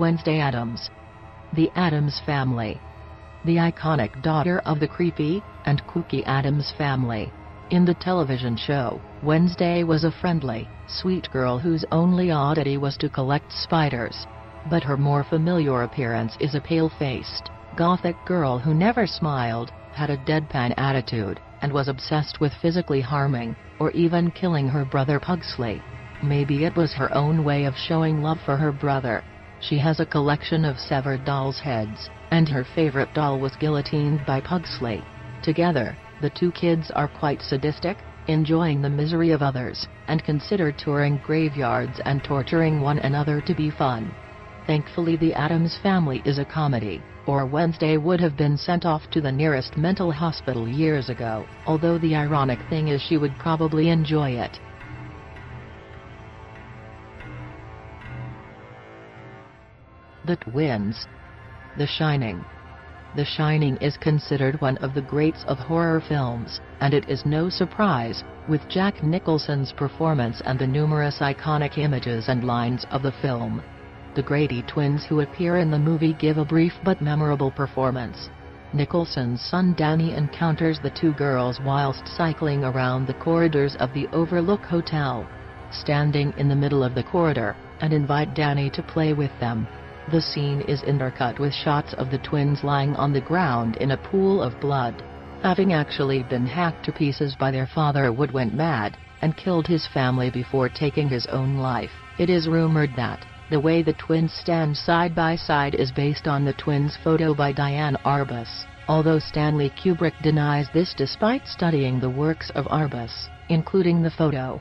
Wednesday Addams. The Addams Family. The iconic daughter of the creepy and kooky Addams family. In the television show, Wednesday was a friendly, sweet girl whose only oddity was to collect spiders. But her more familiar appearance is a pale-faced, gothic girl who never smiled, had a deadpan attitude, and was obsessed with physically harming, or even killing her brother Pugsley. Maybe it was her own way of showing love for her brother. She has a collection of severed dolls' heads, and her favorite doll was guillotined by Pugsley. Together, the two kids are quite sadistic, enjoying the misery of others, and consider touring graveyards and torturing one another to be fun. Thankfully, The Addams Family is a comedy, or Wednesday would have been sent off to the nearest mental hospital years ago, although the ironic thing is she would probably enjoy it. The Twins. The Shining. The Shining is considered one of the greats of horror films, and it is no surprise, with Jack Nicholson's performance and the numerous iconic images and lines of the film. The Grady twins who appear in the movie give a brief but memorable performance. Nicholson's son Danny encounters the two girls whilst cycling around the corridors of the Overlook Hotel. Standing in the middle of the corridor, and invite Danny to play with them. The scene is intercut with shots of the twins lying on the ground in a pool of blood. Having actually been hacked to pieces by their father, Wood went mad, and killed his family before taking his own life. It is rumored that the way the twins stand side by side is based on the twins' photo by Diane Arbus, although Stanley Kubrick denies this despite studying the works of Arbus, including the photo.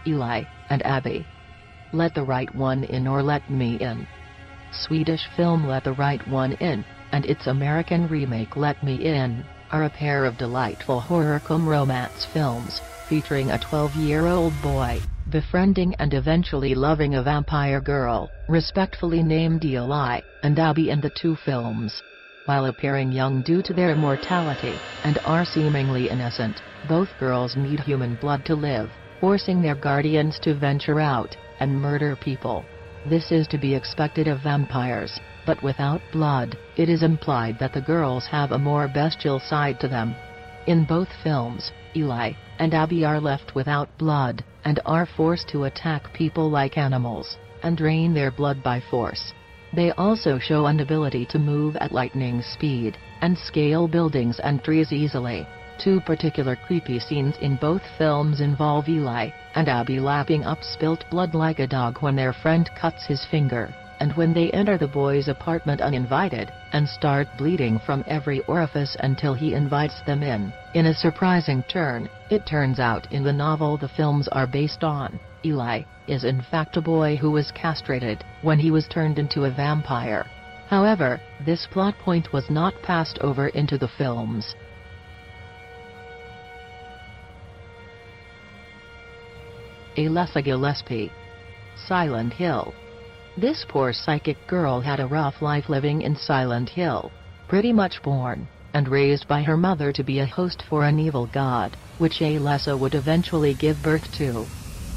Eli and Abby. Let the Right One In or Let Me In. Swedish film Let the Right One In, and its American remake Let Me In, are a pair of delightful horror-cum-romance films, featuring a 12-year-old boy, befriending and eventually loving a vampire girl, respectfully named Eli and Abby in the two films. While appearing young due to their immortality, and are seemingly innocent, both girls need human blood to live, forcing their guardians to venture out and murder people. This is to be expected of vampires, but without blood, it is implied that the girls have a more bestial side to them. In both films, Eli and Abby are left without blood, and are forced to attack people like animals, and drain their blood by force. They also show an ability to move at lightning speed, and scale buildings and trees easily. Two particular creepy scenes in both films involve Eli and Abby lapping up spilt blood like a dog when their friend cuts his finger, and when they enter the boy's apartment uninvited, and start bleeding from every orifice until he invites them in. In a surprising turn, it turns out in the novel the films are based on, Eli is in fact a boy who was castrated when he was turned into a vampire. However, this plot point was not passed over into the films. Alessa Gillespie. Silent Hill. This poor psychic girl had a rough life living in Silent Hill. Pretty much born and raised by her mother to be a host for an evil god, which Alessa would eventually give birth to.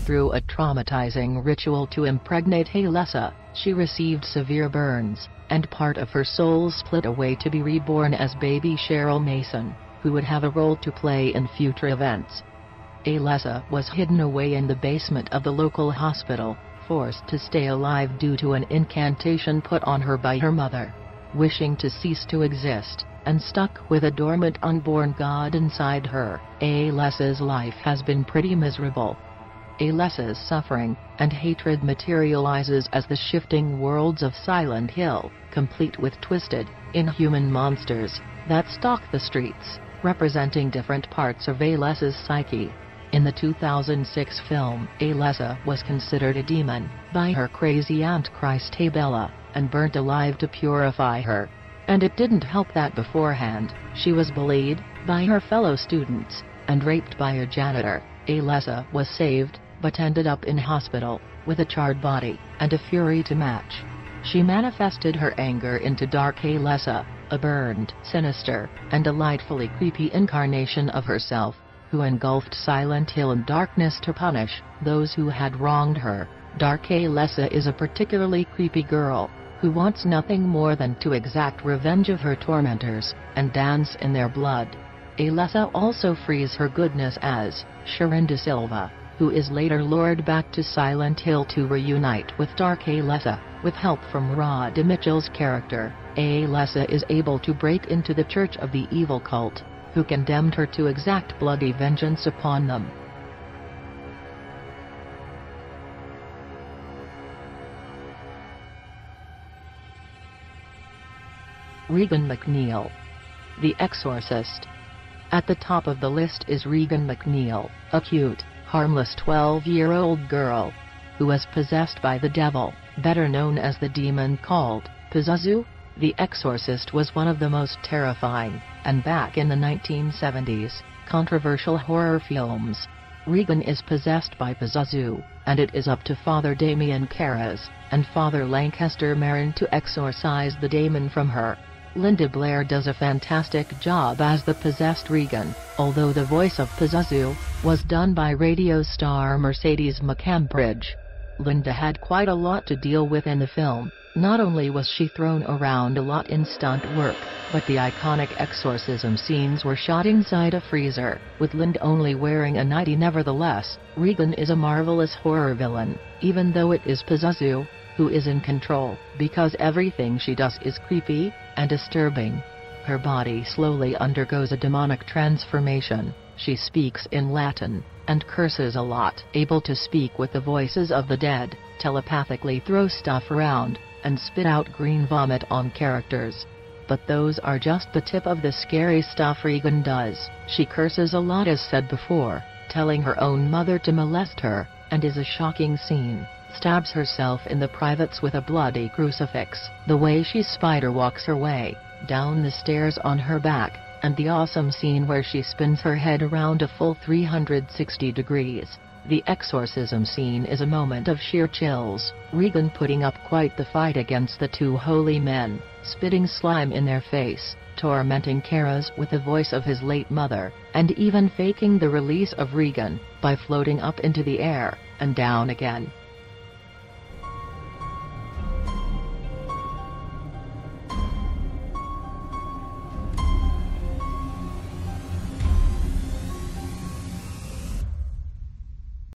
Through a traumatizing ritual to impregnate Alessa, she received severe burns, and part of her soul split away to be reborn as baby Cheryl Mason, who would have a role to play in future events. Alessa was hidden away in the basement of the local hospital, forced to stay alive due to an incantation put on her by her mother. Wishing to cease to exist, and stuck with a dormant unborn god inside her, Alessa's life has been pretty miserable. Alessa's suffering and hatred materializes as the shifting worlds of Silent Hill, complete with twisted, inhuman monsters that stalk the streets, representing different parts of Alessa's psyche. In the 2006 film, Alessa was considered a demon by her crazy aunt Christabella, and burnt alive to purify her. And it didn't help that beforehand, she was bullied by her fellow students, and raped by a janitor. Alessa was saved, but ended up in hospital, with a charred body, and a fury to match. She manifested her anger into Dark Alessa, a burned, sinister, and delightfully creepy incarnation of herself, who engulfed Silent Hill in darkness to punish those who had wronged her. Dark Alessa is a particularly creepy girl, who wants nothing more than to exact revenge of her tormentors, and dance in their blood. Alessa also frees her goodness as Sharon da Silva, who is later lured back to Silent Hill to reunite with Dark Alessa. With help from Rod Mitchell's character, Alessa is able to break into the Church of the Evil Cult, who condemned her to exact bloody vengeance upon them. Regan MacNeil. The Exorcist. At the top of the list is Regan MacNeil, a cute, harmless 12-year-old girl who was possessed by the devil, better known as the demon called Pazuzu. The Exorcist was one of the most terrifying, and back in the 1970s, controversial horror films. Regan is possessed by Pazuzu, and it is up to Father Damien Carras and Father Lancaster Marin to exorcise the demon from her. Linda Blair does a fantastic job as the possessed Regan, although the voice of Pazuzu was done by radio star Mercedes McCambridge. Linda had quite a lot to deal with in the film. Not only was she thrown around a lot in stunt work, but the iconic exorcism scenes were shot inside a freezer, with Linda only wearing a nightie. Nevertheless, Regan is a marvelous horror villain, even though it is Pazuzu who is in control, because everything she does is creepy and disturbing. Her body slowly undergoes a demonic transformation. She speaks in Latin, and curses a lot, able to speak with the voices of the dead, telepathically throw stuff around, and spit out green vomit on characters. But those are just the tip of the scary stuff Regan does. She curses a lot, as said before, telling her own mother to molest her, and is a shocking scene. Stabs herself in the privates with a bloody crucifix, the way she spider walks her way down the stairs on her back, and the awesome scene where she spins her head around a full 360 degrees. The exorcism scene is a moment of sheer chills, Regan putting up quite the fight against the two holy men, spitting slime in their face, tormenting Carras with the voice of his late mother, and even faking the release of Regan by floating up into the air and down again.